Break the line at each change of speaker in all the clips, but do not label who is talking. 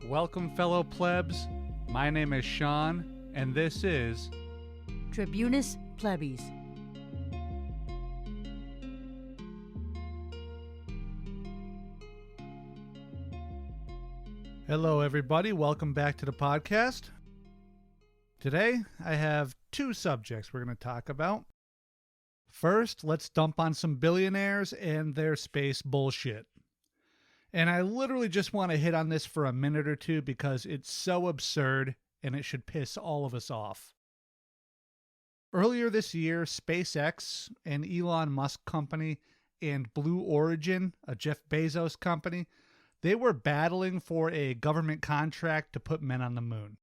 Welcome, fellow plebs. My name is Sean, and this is
Tribunus Plebis.
Hello, everybody. Welcome back to the podcast. Today, I have two subjects we're going to talk about. First, let's dump on some billionaires and their space bullshit. And I literally just want to hit on this for a minute or two because it's so absurd and it should piss all of us off. Earlier this year, SpaceX, an Elon Musk company, and Blue Origin, a Jeff Bezos company, they were battling for a government contract to put men on the moon.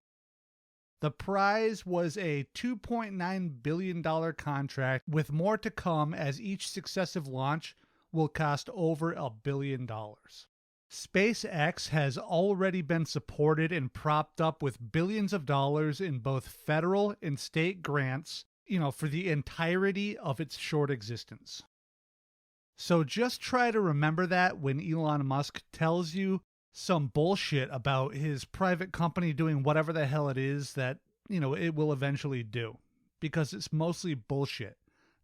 The prize was a $2.9 billion contract with more to come as each successive launch will cost over $1 billion. SpaceX has already been supported and propped up with billions of dollars in both federal and state grants, for the entirety of its short existence. So just try to remember that when Elon Musk tells you some bullshit about his private company doing whatever the hell it is that, it will eventually do. Because it's mostly bullshit.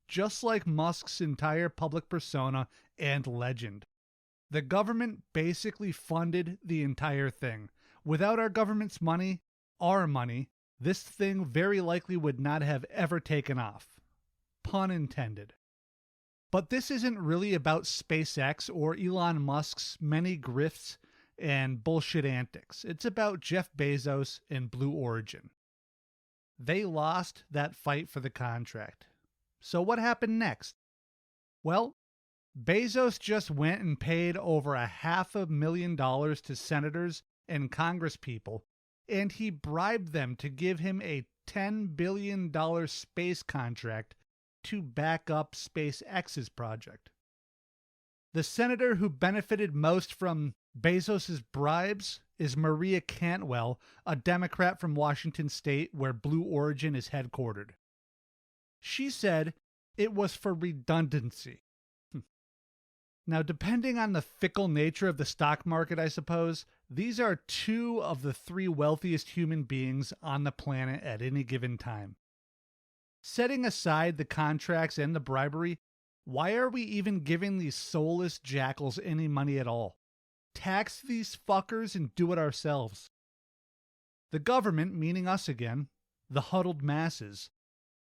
Just like Musk's entire public persona and legend. The government basically funded the entire thing. Without our government's money, our money, this thing very likely would not have ever taken off. Pun intended. But this isn't really about SpaceX or Elon Musk's many grifts and bullshit antics. It's about Jeff Bezos and Blue Origin. They lost that fight for the contract. So what happened next? Well, Bezos just went and paid over $500,000 to senators and congresspeople, and he bribed them to give him a $10 billion space contract to back up SpaceX's project. The senator who benefited most from Bezos' bribes is Maria Cantwell, a Democrat from Washington State, where Blue Origin is headquartered. She said it was for redundancy. Now, depending on the fickle nature of the stock market, I suppose, these are two of the three wealthiest human beings on the planet at any given time. Setting aside the contracts and the bribery, why are we even giving these soulless jackals any money at all? Tax these fuckers and do it ourselves. The government, meaning us again, the huddled masses,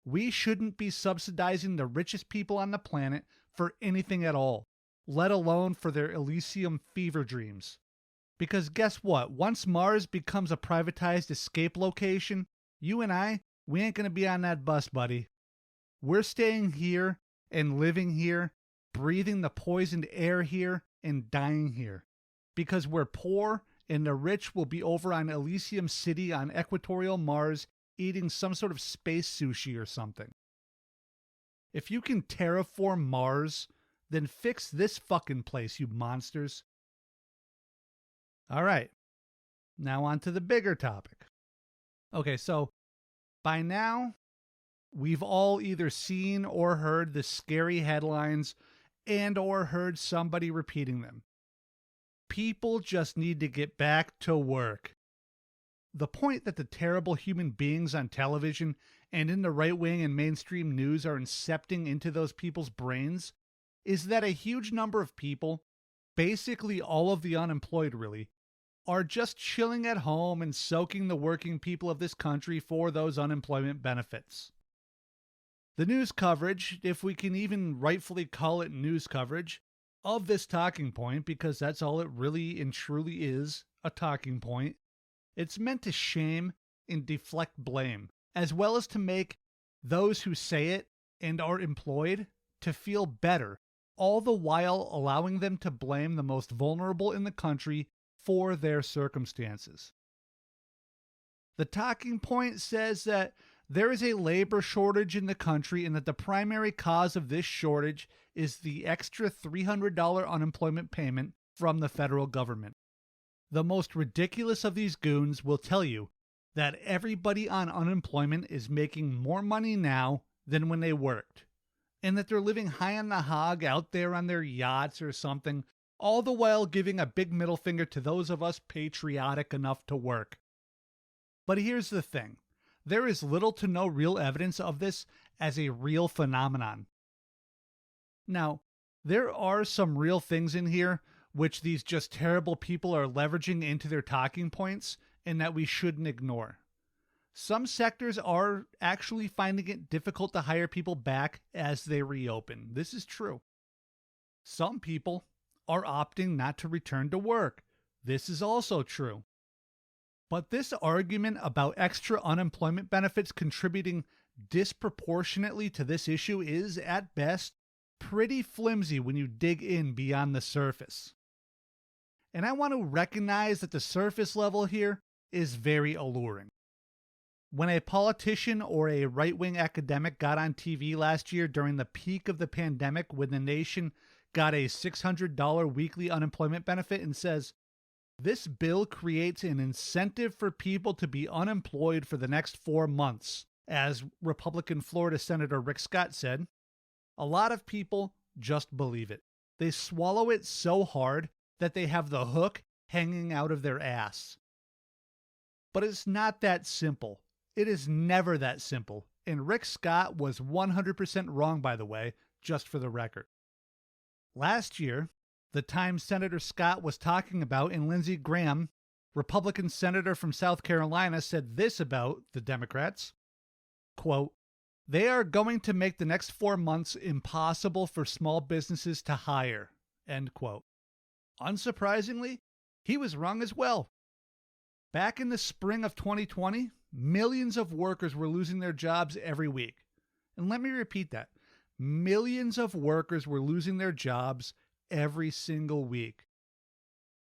we shouldn't be subsidizing the richest people on the planet for anything at all, let alone for their Elysium fever dreams. Because guess what? Once Mars becomes a privatized escape location, you and I, we ain't going to be on that bus, buddy. We're staying here and living here, breathing the poisoned air here and dying here. Because we're poor and the rich will be over on Elysium City on equatorial Mars eating some sort of space sushi or something. If you can terraform Mars, then fix this fucking place, you monsters. All right. Now on to the bigger topic. Okay, so by now, we've all either seen or heard the scary headlines and or heard somebody repeating them. People just need to get back to work. The point that the terrible human beings on television and in the right-wing and mainstream news are incepting into those people's brains is that a huge number of people, basically all of the unemployed really, are just chilling at home and soaking the working people of this country for those unemployment benefits. The news coverage, if we can even rightfully call it news coverage, of this talking point, because that's all it really and truly is, a talking point, it's meant to shame and deflect blame, as well as to make those who say it and are employed to feel better, all the while allowing them to blame the most vulnerable in the country for their circumstances. The talking point says that there is a labor shortage in the country and that the primary cause of this shortage is the extra $300 unemployment payment from the federal government. The most ridiculous of these goons will tell you that everybody on unemployment is making more money now than when they worked, and that they're living high on the hog out there on their yachts or something, all the while giving a big middle finger to those of us patriotic enough to work. But here's the thing. There is little to no real evidence of this as a real phenomenon. Now, there are some real things in here which these just terrible people are leveraging into their talking points and that we shouldn't ignore. Some sectors are actually finding it difficult to hire people back as they reopen. This is true. Some people are opting not to return to work. This is also true. But this argument about extra unemployment benefits contributing disproportionately to this issue is, at best, pretty flimsy when you dig in beyond the surface. And I want to recognize that the surface level here is very alluring. When a politician or a right-wing academic got on TV last year during the peak of the pandemic when the nation got a $600 weekly unemployment benefit and says, "This bill creates an incentive for people to be unemployed for the next 4 months," as Republican Florida Senator Rick Scott said, a lot of people just believe it. They swallow it so hard that they have the hook hanging out of their ass. But it's not that simple. It is never that simple. And Rick Scott was 100% wrong, by the way, just for the record. Last year, the time Senator Scott was talking about, and Lindsey Graham, Republican senator from South Carolina, said this about the Democrats, quote, "They are going to make the next 4 months impossible for small businesses to hire," end quote. Unsurprisingly, he was wrong as well. Back in the spring of 2020, millions of workers were losing their jobs every week. And let me repeat that. Millions of workers were losing their jobs every single week.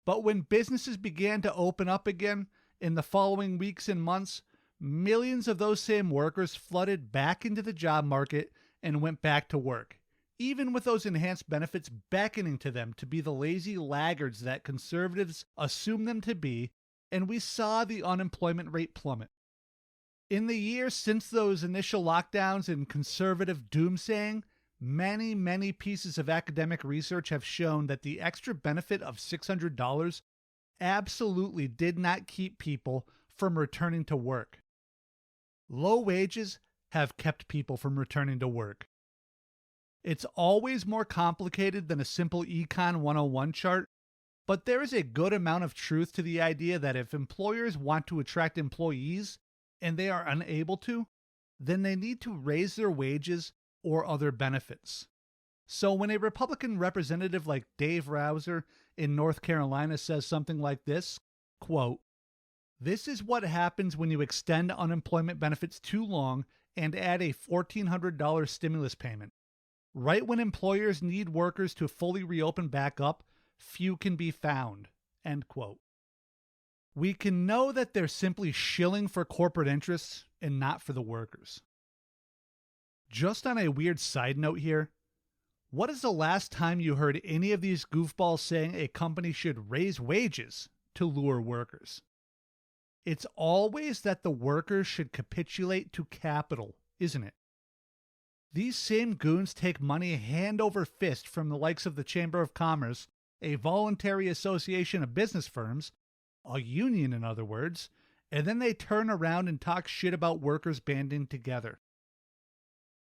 But when businesses began to open up again in the following weeks and months, millions of those same workers flooded back into the job market and went back to work, even with those enhanced benefits beckoning to them to be the lazy laggards that conservatives assume them to be, and we saw the unemployment rate plummet. In the years since those initial lockdowns and conservative doomsaying, many pieces of academic research have shown that the extra benefit of $600 absolutely did not keep people from returning to work. Low wages have kept people from returning to work. It's always more complicated than a simple Econ 101 chart, but there is a good amount of truth to the idea that if employers want to attract employees and they are unable to, then they need to raise their wages or other benefits. So when a Republican representative like Dave Rouser in North Carolina says something like this, quote, "This is what happens when you extend unemployment benefits too long and add a $1,400 stimulus payment. Right when employers need workers to fully reopen back up, few can be found," end quote. We can know that they're simply shilling for corporate interests and not for the workers. Just on a weird side note here, what is the last time you heard any of these goofballs saying a company should raise wages to lure workers? It's always that the workers should capitulate to capital, isn't it? These same goons take money hand over fist from the likes of the Chamber of Commerce, a voluntary association of business firms, a union in other words, and then they turn around and talk shit about workers banding together.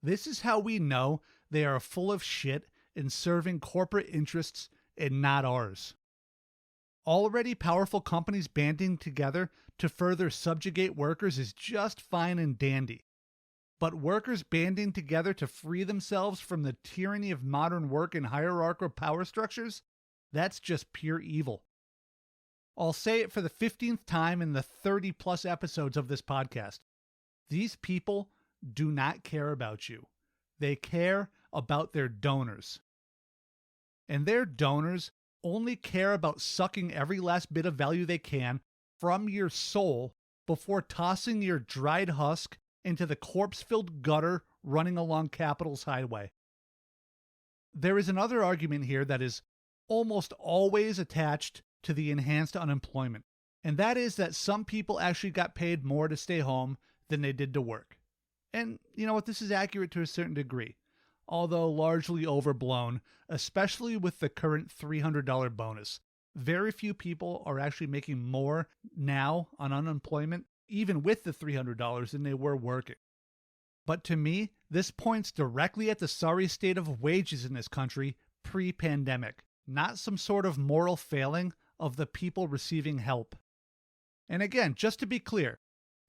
This is how we know they are full of shit and serving corporate interests and not ours. Already powerful companies banding together to further subjugate workers is just fine and dandy. But workers banding together to free themselves from the tyranny of modern work and hierarchical power structures, that's just pure evil. I'll say it for the 15th time in the 30-plus episodes of this podcast. These people do not care about you. They care about their donors. And their donors only care about sucking every last bit of value they can from your soul before tossing your dried husk into the corpse-filled gutter running along Capitol's highway. There is another argument here that is almost always attached to the enhanced unemployment, and that is that some people actually got paid more to stay home than they did to work. And you know what? This is accurate to a certain degree. although largely overblown, especially with the current $300 bonus. Very few people are actually making more now on unemployment, even with the $300, than they were working. But to me, this points directly at the sorry state of wages in this country pre-pandemic, not some sort of moral failing of the people receiving help. And again, just to be clear,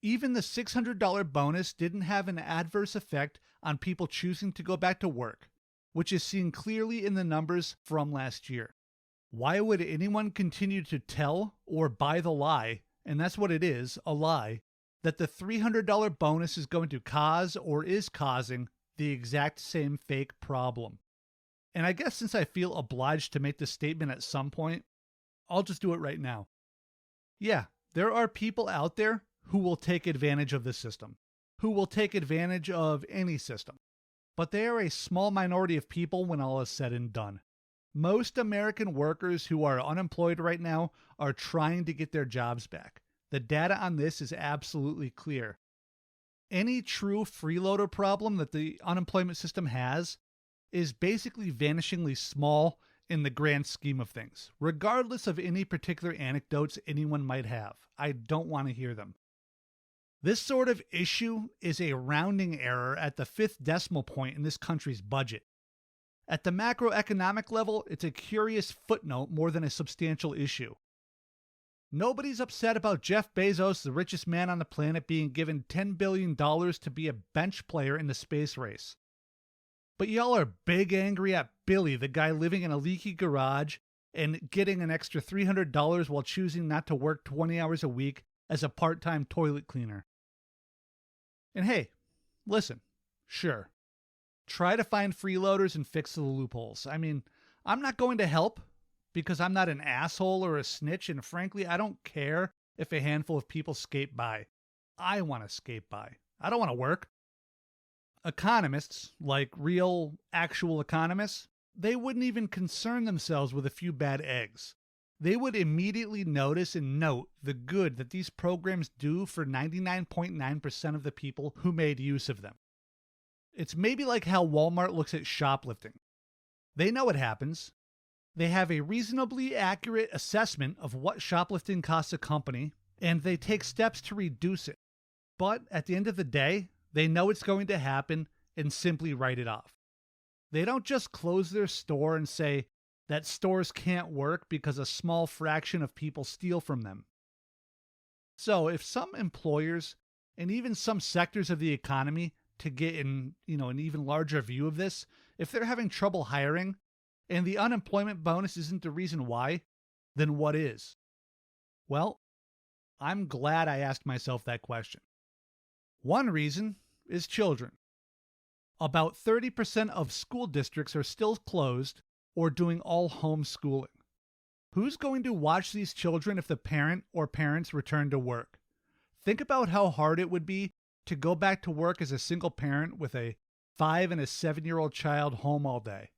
even the $600 bonus didn't have an adverse effect on people choosing to go back to work, which is seen clearly in the numbers from last year. Why would anyone continue to tell or buy the lie, and that's what it is, a lie, that the $300 bonus is going to cause or is causing the exact same fake problem? And I guess since I feel obliged to make this statement at some point, I'll just do it right now. Yeah, there are people out there who will take advantage of the system, who will take advantage of any system. But they are a small minority of people when all is said and done. Most American workers who are unemployed right now are trying to get their jobs back. The data on this is absolutely clear. Any true freeloader problem that the unemployment system has is basically vanishingly small in the grand scheme of things, regardless of any particular anecdotes anyone might have. I don't want to hear them. This sort of issue is a rounding error at the 5th decimal point in this country's budget. At the macroeconomic level, it's a curious footnote more than a substantial issue. Nobody's upset about Jeff Bezos, the richest man on the planet, being given $10 billion to be a bench player in the space race. But y'all are big angry at Billy, the guy living in a leaky garage and getting an extra $300 while choosing not to work 20 hours a week as a part-time toilet cleaner. And hey, listen, sure, try to find freeloaders and fix the loopholes. I mean, I'm not going to help because I'm not an asshole or a snitch, and frankly, I don't care if a handful of people skate by. I want to skate by. I don't want to work. Economists, like real, actual economists, they wouldn't even concern themselves with a few bad eggs. They would immediately notice and note the good that these programs do for 99.9% of the people who made use of them. It's maybe like how Walmart looks at shoplifting. They know it happens. They have a reasonably accurate assessment of what shoplifting costs a company, and they take steps to reduce it. But at the end of the day, they know it's going to happen and simply write it off. They don't just close their store and say that stores can't work because a small fraction of people steal from them. So if some employers and even some sectors of the economy, to get an even larger view of this, if they're having trouble hiring and the unemployment bonus isn't the reason why, then what is? Well, I'm glad I asked myself that question. One reason is children. About 30% of school districts are still closed or doing all homeschooling. Who's going to watch these children if the parent or parents return to work? Think about how hard it would be to go back to work as a single parent with a 5 and a 7-year-old child home all day.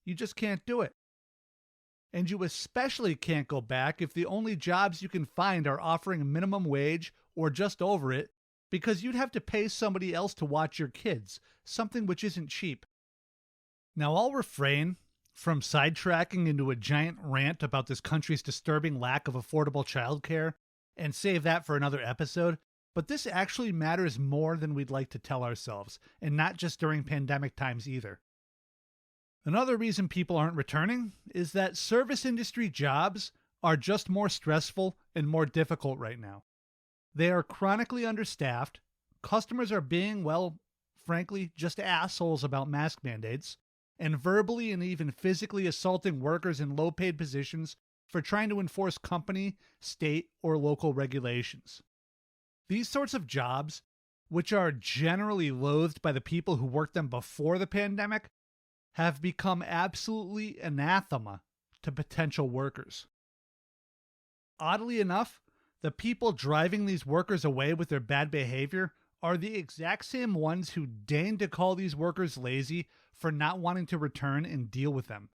You just can't do it. And you especially can't go back if the only jobs you can find are offering minimum wage or just over it, because you'd have to pay somebody else to watch your kids, something which isn't cheap. Now, I'll refrain from sidetracking into a giant rant about this country's disturbing lack of affordable childcare and save that for another episode, but this actually matters more than we'd like to tell ourselves, and not just during pandemic times either. Another reason people aren't returning is that service industry jobs are just more stressful and more difficult right now. They are chronically understaffed, customers are being, well, frankly, just assholes about mask mandates, and verbally and even physically assaulting workers in low-paid positions for trying to enforce company, state, or local regulations. These sorts of jobs, which are generally loathed by the people who worked them before the pandemic, have become absolutely anathema to potential workers. Oddly enough, the people driving these workers away with their bad behavior are the exact same ones who deign to call these workers lazy for not wanting to return and deal with them.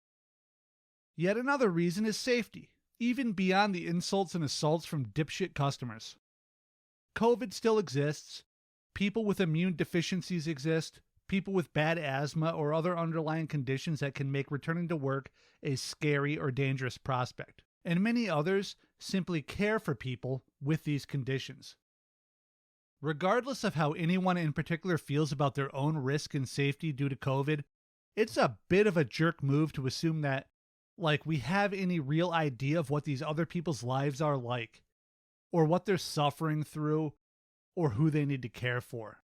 Yet another reason is safety, even beyond the insults and assaults from dipshit customers. COVID still exists, people with immune deficiencies exist, people with bad asthma or other underlying conditions that can make returning to work a scary or dangerous prospect. And many others simply care for people with these conditions. Regardless of how anyone in particular feels about their own risk and safety due to COVID, it's a bit of a jerk move to assume that, we have any real idea of what these other people's lives are like, or what they're suffering through, or who they need to care for.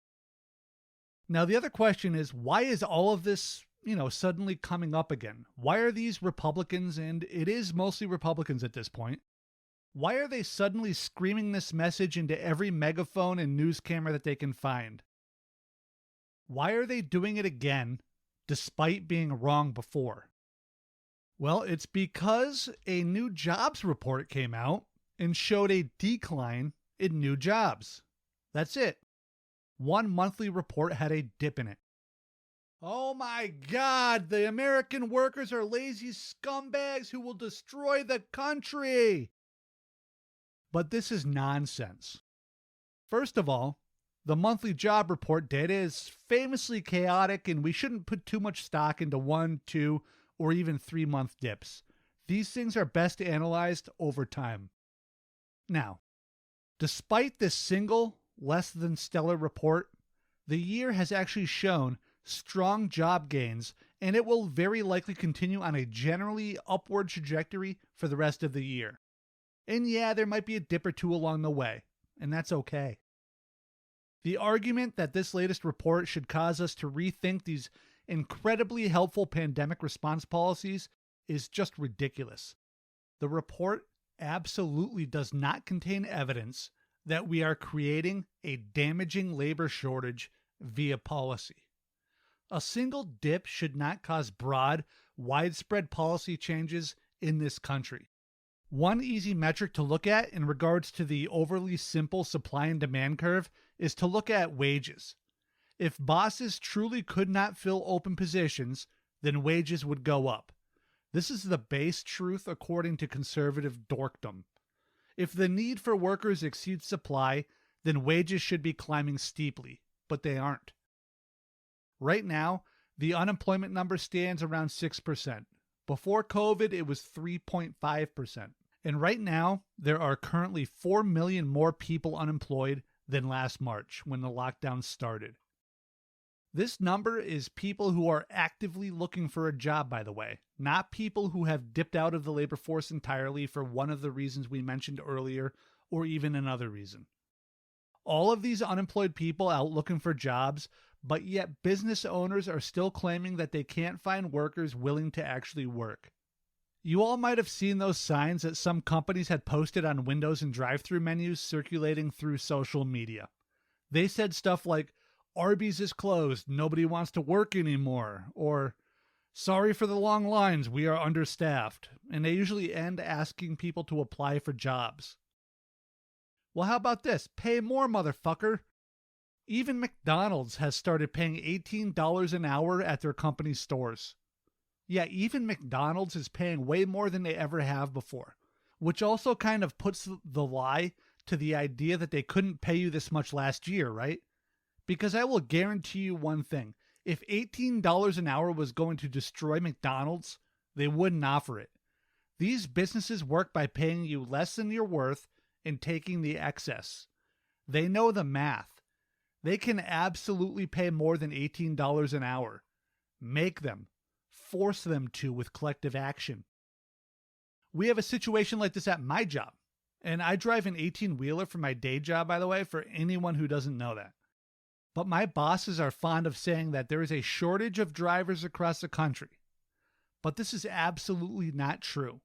Now, the other question is, why is all of this, suddenly coming up again? Why are these Republicans, and it is mostly Republicans at this point, why are they suddenly screaming this message into every megaphone and news camera that they can find? Why are they doing it again, despite being wrong before? Well, it's because a new jobs report came out and showed a decline in new jobs. That's it. One monthly report had a dip in it. Oh my God, the American workers are lazy scumbags who will destroy the country. But this is nonsense. First of all, the monthly job report data is famously chaotic, and we shouldn't put too much stock into 1, 2, or even 3-month dips. These things are best analyzed over time. Now, despite this single, less than stellar report, the year has actually shown strong job gains, and it will very likely continue on a generally upward trajectory for the rest of the year. And yeah, there might be a dip or two along the way, and that's okay. The argument that this latest report should cause us to rethink these incredibly helpful pandemic response policies is just ridiculous. The report absolutely does not contain evidence that we are creating a damaging labor shortage via policy. A single dip should not cause broad, widespread policy changes in this country. One easy metric to look at in regards to the overly simple supply and demand curve is to look at wages. If bosses truly could not fill open positions, then wages would go up. This is the base truth according to conservative dorkdom. If the need for workers exceeds supply, then wages should be climbing steeply, but they aren't. Right now, the unemployment number stands around 6%. Before COVID, it was 3.5%. And right now, there are currently 4 million more people unemployed than last March when the lockdown started. This number is people who are actively looking for a job, by the way, not people who have dipped out of the labor force entirely for one of the reasons we mentioned earlier, or even another reason. All of these unemployed people out looking for jobs, but yet business owners are still claiming that they can't find workers willing to actually work. You all might have seen those signs that some companies had posted on windows and drive-thru menus circulating through social media. They said stuff like, "Arby's is closed, nobody wants to work anymore," or "Sorry for the long lines, we are understaffed," and they usually end asking people to apply for jobs. Well, how about this? Pay more, motherfucker. Even McDonald's has started paying $18 an hour at their company stores. Yeah, even McDonald's is paying way more than they ever have before, which also kind of puts the lie to the idea that they couldn't pay you this much last year, right? Because I will guarantee you one thing. If $18 an hour was going to destroy McDonald's, they wouldn't offer it. These businesses work by paying you less than you're worth and taking the excess. They know the math. They can absolutely pay more than $18 an hour. Make them. Force them to with collective action. We have a situation like this at my job. And I drive an 18-wheeler for my day job, by the way, for anyone who doesn't know that. But my bosses are fond of saying that there is a shortage of drivers across the country. But this is absolutely not true.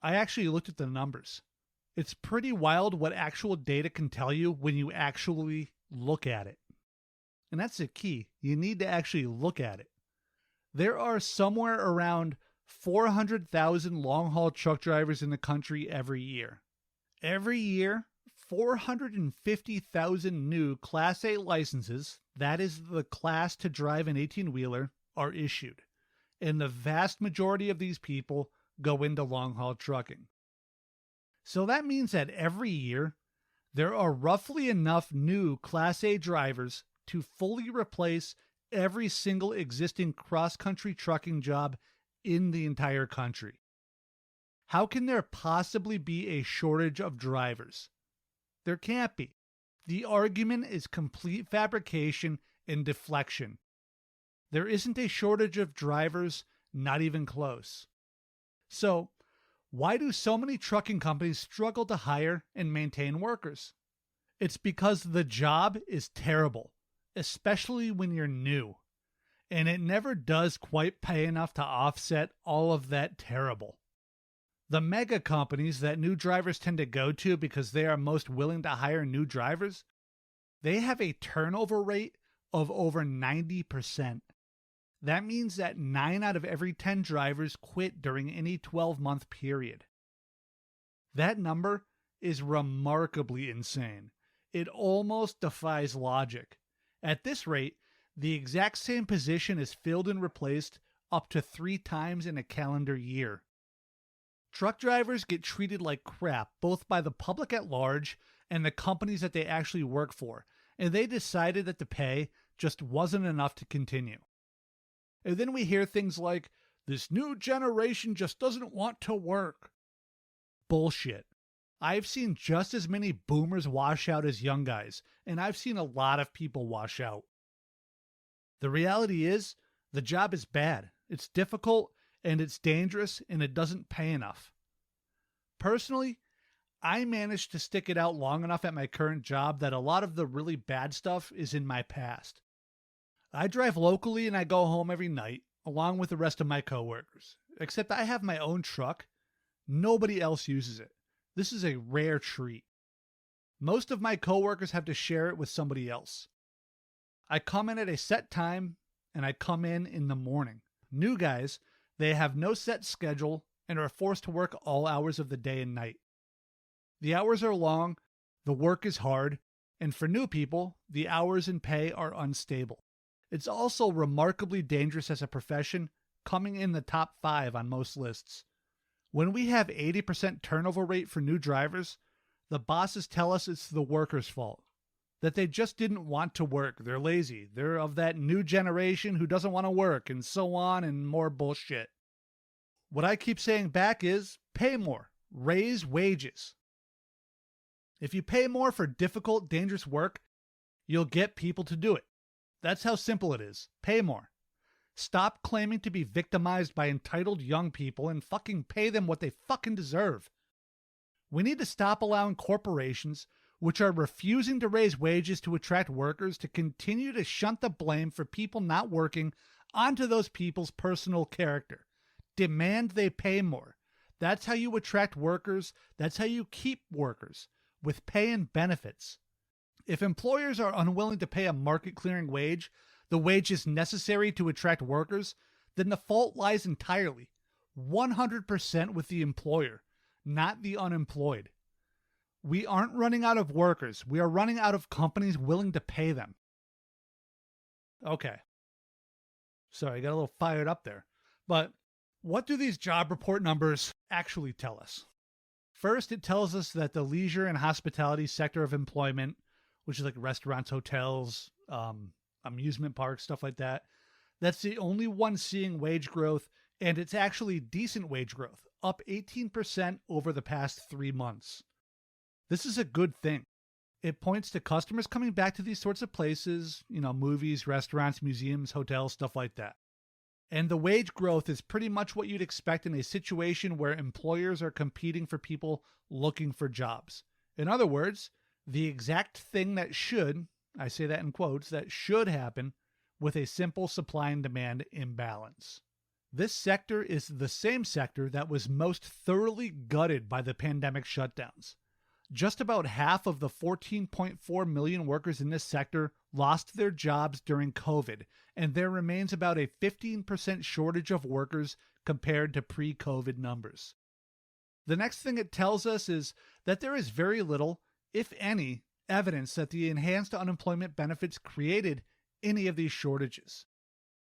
I actually looked at the numbers. It's pretty wild what actual data can tell you when you actually look at it. And that's the key. You need to actually look at it. There are somewhere around 400,000 long-haul truck drivers in the country every year. Every year, 450,000 new Class A licenses, that is the class to drive an 18-wheeler, are issued. And the vast majority of these people go into long-haul trucking. So that means that every year, there are roughly enough new Class A drivers to fully replace every single existing cross-country trucking job in the entire country. How can there possibly be a shortage of drivers? There can't be. The argument is complete fabrication and deflection. There isn't a shortage of drivers, not even close. So, why do so many trucking companies struggle to hire and maintain workers? It's because the job is terrible, especially when you're new, and it never does quite pay enough to offset all of that terrible. The mega companies that new drivers tend to go to because they are most willing to hire new drivers, they have a turnover rate of over 90%. That means that 9 out of every 10 drivers quit during any 12-month period. That number is remarkably insane. It almost defies logic. At this rate, the exact same position is filled and replaced up to 3 times in a calendar year. Truck drivers get treated like crap both by the public at large and the companies that they actually work for, and they decided that the pay just wasn't enough to continue. And then we hear things like, this new generation just doesn't want to work. Bullshit. I've seen just as many boomers wash out as young guys, and I've seen a lot of people wash out. The reality is, the job is bad, it's difficult, and it's dangerous, and it doesn't pay enough. Personally, I managed to stick it out long enough at my current job that a lot of the really bad stuff is in my past. I drive locally and I go home every night, along with the rest of my coworkers. Except I have my own truck. Nobody else uses it. This is a rare treat. Most of my coworkers have to share it with somebody else. I come in at a set time, and I come in the morning. New guys, they have no set schedule and are forced to work all hours of the day and night. The hours are long, the work is hard, and for new people, the hours and pay are unstable. It's also remarkably dangerous as a profession, coming in the top 5 on most lists. When we have 80% turnover rate for new drivers, the bosses tell us it's the workers' fault. That they just didn't want to work, they're lazy, they're of that new generation who doesn't want to work, and so on and more bullshit. What I keep saying back is, pay more, raise wages. If you pay more for difficult, dangerous work, you'll get people to do it. That's how simple it is. Pay more. Stop claiming to be victimized by entitled young people and fucking pay them what they fucking deserve. We need to stop allowing corporations, which are refusing to raise wages to attract workers, to continue to shunt the blame for people not working onto those people's personal character. Demand they pay more. That's how you attract workers. That's how you keep workers, with pay and benefits. If employers are unwilling to pay a market-clearing wage, the wages necessary to attract workers, then the fault lies entirely, 100% with the employer, not the unemployed. We aren't running out of workers. We are running out of companies willing to pay them. Okay. Sorry, I got a little fired up there. But what do these job report numbers actually tell us? First, it tells us that the leisure and hospitality sector of employment, which is like restaurants, hotels, amusement parks, stuff like that, that's the only one seeing wage growth, and it's actually decent wage growth, up 18% over the past 3 months. This is a good thing. It points to customers coming back to these sorts of places, movies, restaurants, museums, hotels, stuff like that. And the wage growth is pretty much what you'd expect in a situation where employers are competing for people looking for jobs. In other words, the exact thing that should, I say that in quotes, that should happen with a simple supply and demand imbalance. This sector is the same sector that was most thoroughly gutted by the pandemic shutdowns. Just about half of the 14.4 million workers in this sector lost their jobs during COVID, and there remains about a 15% shortage of workers compared to pre-COVID numbers. The next thing it tells us is that there is very little, if any, evidence that the enhanced unemployment benefits created any of these shortages.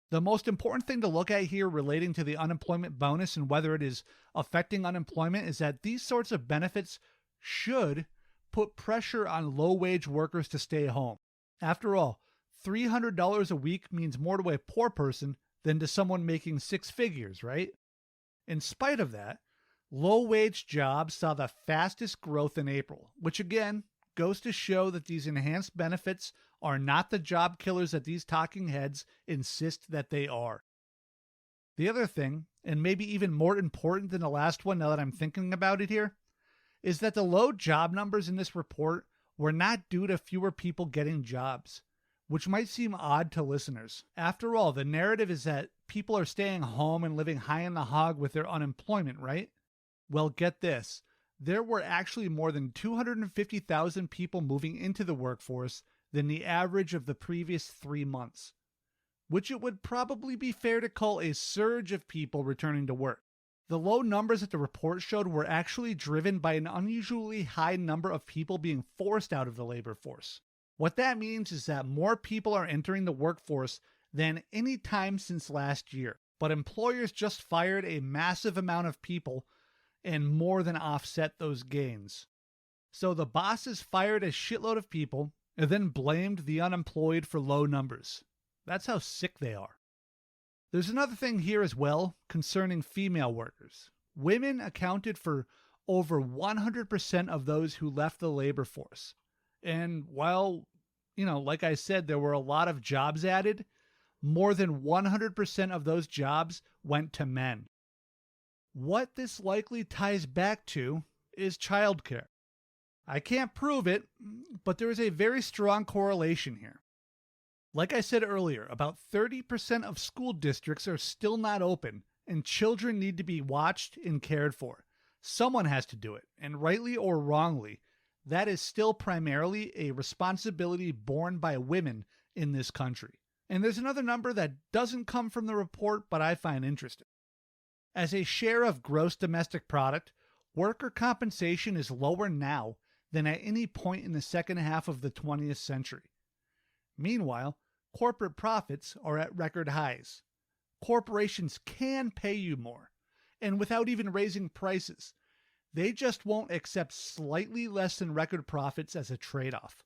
The most important thing to look at here relating to the unemployment bonus and whether it is affecting unemployment is that these sorts of benefits should put pressure on low-wage workers to stay home. After all, $300 a week means more to a poor person than to someone making six figures, right? In spite of that, low-wage jobs saw the fastest growth in April, which again goes to show that these enhanced benefits are not the job killers that these talking heads insist that they are. The other thing, and maybe even more important than the last one now that I'm thinking about it here, is that the low job numbers in this report were not due to fewer people getting jobs, which might seem odd to listeners. After all, the narrative is that people are staying home and living high in the hog with their unemployment, right? Well, get this. There were actually more than 250,000 people moving into the workforce than the average of the previous 3 months, which it would probably be fair to call a surge of people returning to work. The low numbers that the report showed were actually driven by an unusually high number of people being forced out of the labor force. What that means is that more people are entering the workforce than any time since last year, but employers just fired a massive amount of people and more than offset those gains. So the bosses fired a shitload of people and then blamed the unemployed for low numbers. That's how sick they are. There's another thing here as well concerning female workers. Women accounted for over 100% of those who left the labor force. And while, like I said, there were a lot of jobs added, more than 100% of those jobs went to men. What this likely ties back to is childcare. I can't prove it, but there is a very strong correlation here. Like I said earlier, about 30% of school districts are still not open, and children need to be watched and cared for. Someone has to do it, and rightly or wrongly, that is still primarily a responsibility borne by women in this country. And there's another number that doesn't come from the report, but I find interesting. As a share of gross domestic product, worker compensation is lower now than at any point in the second half of the 20th century. Meanwhile, corporate profits are at record highs. Corporations can pay you more, and without even raising prices. They just won't accept slightly less than record profits as a trade-off.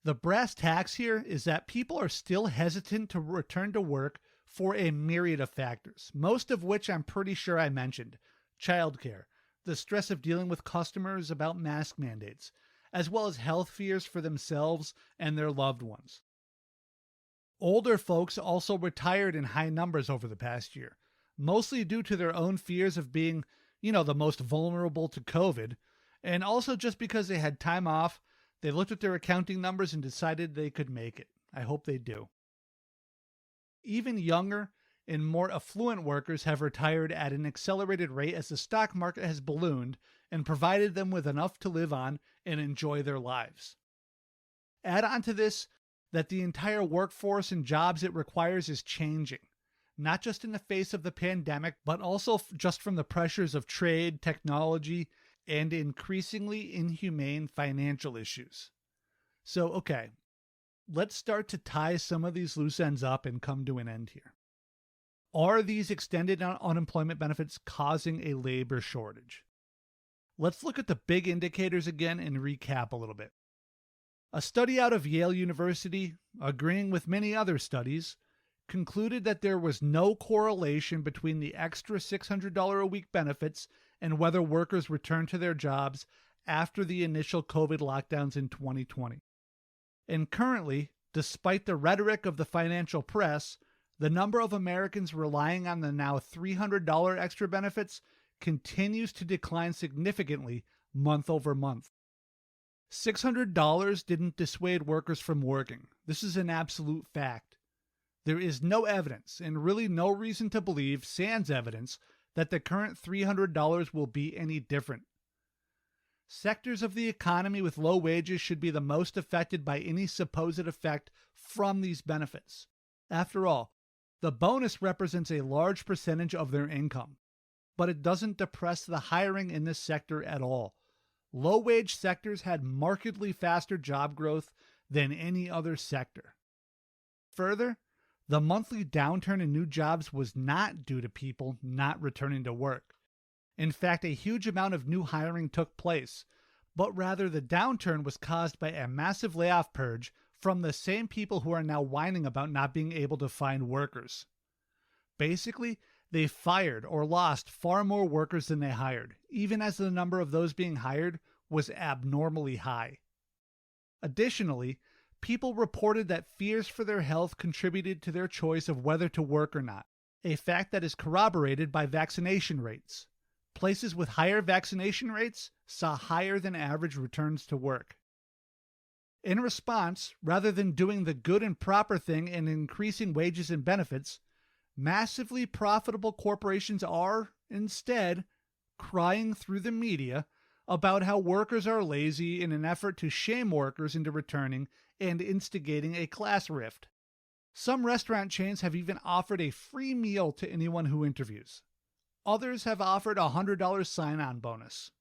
The brass tacks here is that people are still hesitant to return to work for a myriad of factors, most of which I'm pretty sure I mentioned. Childcare, the stress of dealing with customers about mask mandates, as well as health fears for themselves and their loved ones. Older folks also retired in high numbers over the past year, mostly due to their own fears of being, the most vulnerable to COVID, and also just because they had time off. They looked at their accounting numbers and decided they could make it. I hope they do. Even younger and more affluent workers have retired at an accelerated rate as the stock market has ballooned and provided them with enough to live on and enjoy their lives. Add on to this that the entire workforce and jobs it requires is changing, not just in the face of the pandemic, but also just from the pressures of trade, technology, and increasingly inhumane financial issues. So, okay, let's start to tie some of these loose ends up and come to an end here. Are these extended unemployment benefits causing a labor shortage? Let's look at the big indicators again and recap a little bit. A study out of Yale University, agreeing with many other studies, concluded that there was no correlation between the extra $600 a week benefits and whether workers returned to their jobs after the initial COVID lockdowns in 2020. And currently, despite the rhetoric of the financial press, the number of Americans relying on the now $300 extra benefits continues to decline significantly month over month. $600 didn't dissuade workers from working. This is an absolute fact. There is no evidence, and really no reason to believe, sans evidence, that the current $300 will be any different. Sectors of the economy with low wages should be the most affected by any supposed effect from these benefits. After all, the bonus represents a large percentage of their income, but it doesn't depress the hiring in this sector at all. Low-wage sectors had markedly faster job growth than any other sector. Further, the monthly downturn in new jobs was not due to people not returning to work. In fact, a huge amount of new hiring took place, but rather the downturn was caused by a massive layoff purge from the same people who are now whining about not being able to find workers. Basically, they fired or lost far more workers than they hired, even as the number of those being hired was abnormally high. Additionally, people reported that fears for their health contributed to their choice of whether to work or not, a fact that is corroborated by vaccination rates. Places with higher vaccination rates saw higher than average returns to work. In response, rather than doing the good and proper thing and increasing wages and benefits, massively profitable corporations are, instead, crying through the media about how workers are lazy in an effort to shame workers into returning and instigating a class rift. Some restaurant chains have even offered a free meal to anyone who interviews. Others have offered a $100 sign-on bonus.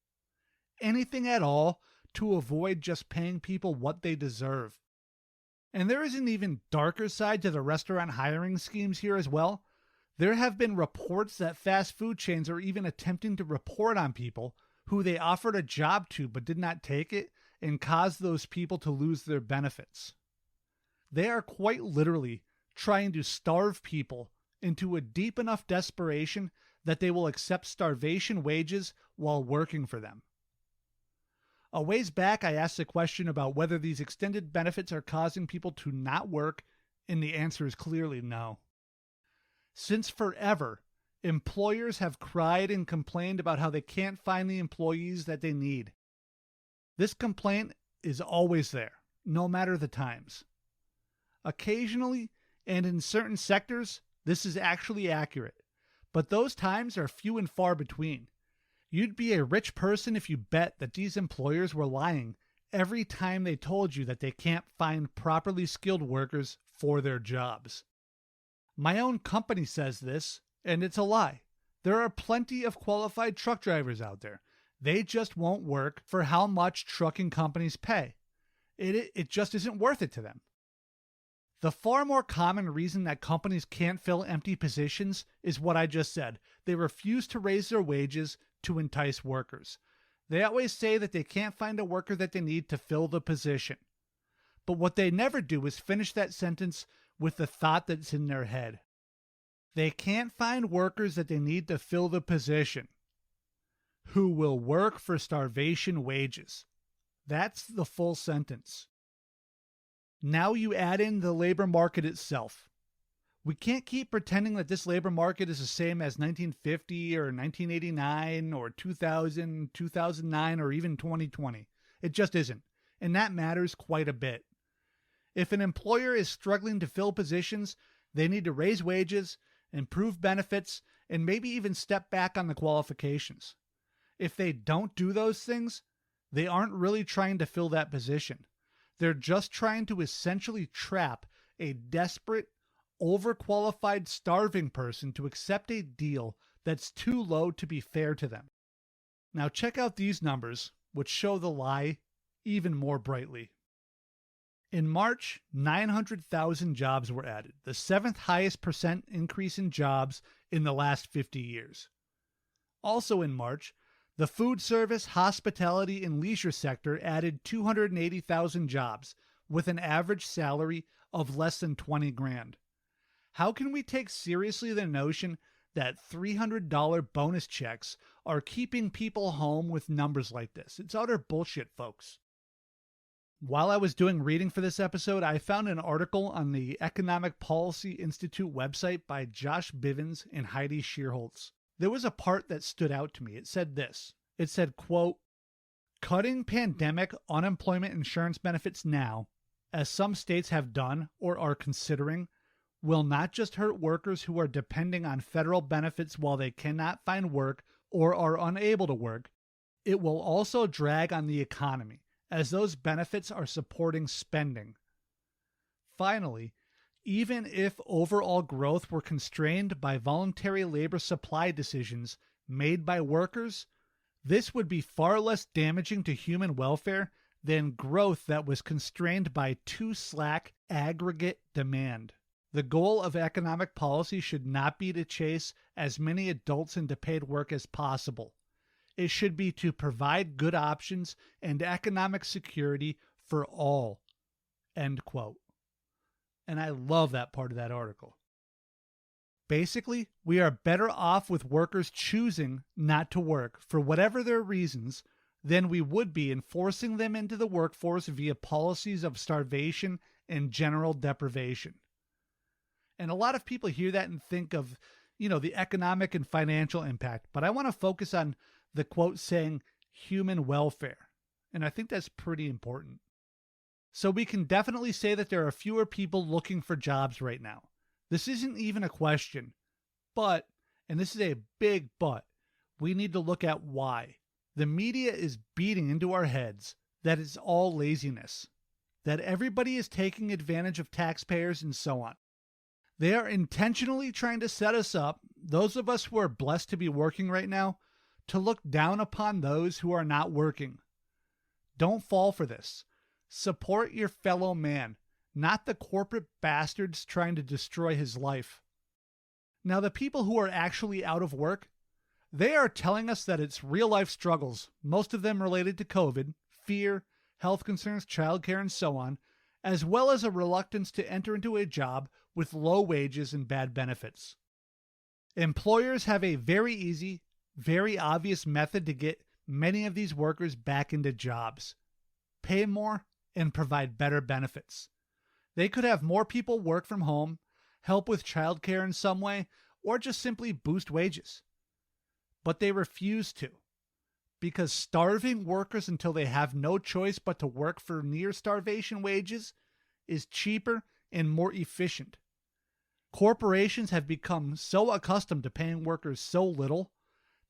Anything at all to avoid just paying people what they deserve. And there is an even darker side to the restaurant hiring schemes here as well. There have been reports that fast food chains are even attempting to report on people who they offered a job to but did not take it and caused those people to lose their benefits. They are quite literally trying to starve people into a deep enough desperation that they will accept starvation wages while working for them. A ways back, I asked a question about whether these extended benefits are causing people to not work, and the answer is clearly no. Since forever, employers have cried and complained about how they can't find the employees that they need. This complaint is always there, no matter the times. Occasionally, and in certain sectors, this is actually accurate, but those times are few and far between. You'd be a rich person if you bet that these employers were lying every time they told you that they can't find properly skilled workers for their jobs. My own company says this, and it's a lie. There are plenty of qualified truck drivers out there. They just won't work for how much trucking companies pay. It just isn't worth it to them. The far more common reason that companies can't fill empty positions is what I just said. They refuse to raise their wages to entice workers. They always say that they can't find a worker that they need to fill the position. But what they never do is finish that sentence with the thought that's in their head. They can't find workers that they need to fill the position who will work for starvation wages. That's the full sentence. Now you add in the labor market itself. We can't keep pretending that this labor market is the same as 1950 or 1989 or 2000, 2009, or even 2020. It just isn't, and that matters quite a bit. If an employer is struggling to fill positions, they need to raise wages, improve benefits, and maybe even step back on the qualifications. If they don't do those things, they aren't really trying to fill that position. They're just trying to essentially trap a desperate, overqualified, starving person to accept a deal that's too low to be fair to them. Now check out these numbers, which show the lie even more brightly. In March, 900,000 jobs were added, the 7th highest percent increase in jobs in the last 50 years. Also in March, the food service, hospitality, and leisure sector added 280,000 jobs with an average salary of less than 20 grand. How can we take seriously the notion that $300 bonus checks are keeping people home with numbers like this? It's utter bullshit, folks. While I was doing reading for this episode, I found an article on the Economic Policy Institute website by Josh Bivens and Heidi Shearholtz. There was a part that stood out to me. It said this. It said, quote, "Cutting pandemic unemployment insurance benefits now, as some states have done or are considering, will not just hurt workers who are depending on federal benefits while they cannot find work or are unable to work, it will also drag on the economy, as those benefits are supporting spending. Finally, even if overall growth were constrained by voluntary labor supply decisions made by workers, this would be far less damaging to human welfare than growth that was constrained by too slack aggregate demand. The goal of economic policy should not be to chase as many adults into paid work as possible. It should be to provide good options and economic security for all." End quote. And I love that part of that article. Basically, we are better off with workers choosing not to work for whatever their reasons than we would be in forcing them into the workforce via policies of starvation and general deprivation. And a lot of people hear that and think of, the economic and financial impact, but I want to focus on the quote saying human welfare. And I think that's pretty important. So we can definitely say that there are fewer people looking for jobs right now. This isn't even a question, but, and this is a big but, we need to look at why. The media is beating into our heads that it's all laziness, that everybody is taking advantage of taxpayers and so on. They are intentionally trying to set us up, those of us who are blessed to be working right now, to look down upon those who are not working. Don't fall for this. Support your fellow man, not the corporate bastards trying to destroy his life. Now, the people who are actually out of work, they are telling us that it's real-life struggles, most of them related to COVID, fear, health concerns, childcare, and so on, as well as a reluctance to enter into a job with low wages and bad benefits. Employers have a very easy, very obvious method to get many of these workers back into jobs. Pay more and provide better benefits. They could have more people work from home, help with childcare in some way, or just simply boost wages. But they refuse to, because starving workers until they have no choice but to work for near starvation wages is cheaper and more efficient. Corporations have become so accustomed to paying workers so little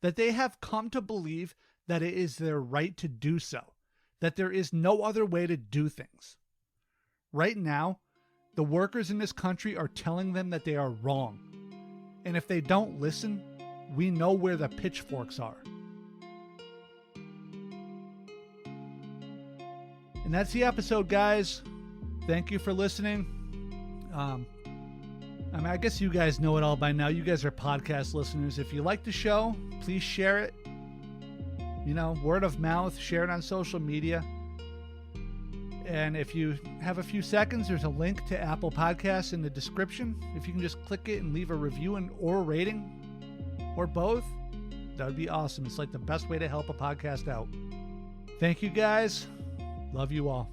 that they have come to believe that it is their right to do so, that there is no other way to do things. Right now, the workers in this country are telling them that they are wrong. And if they don't listen, we know where the pitchforks are. And that's the episode, guys. Thank you for listening. I guess you guys know it all by now. You guys are podcast listeners. If you like the show, please share it. Word of mouth, share it on social media. And if you have a few seconds, there's a link to Apple Podcasts in the description. If you can just click it and leave a review or a rating, or both, that would be awesome. It's like the best way to help a podcast out. Thank you, guys. Love you all.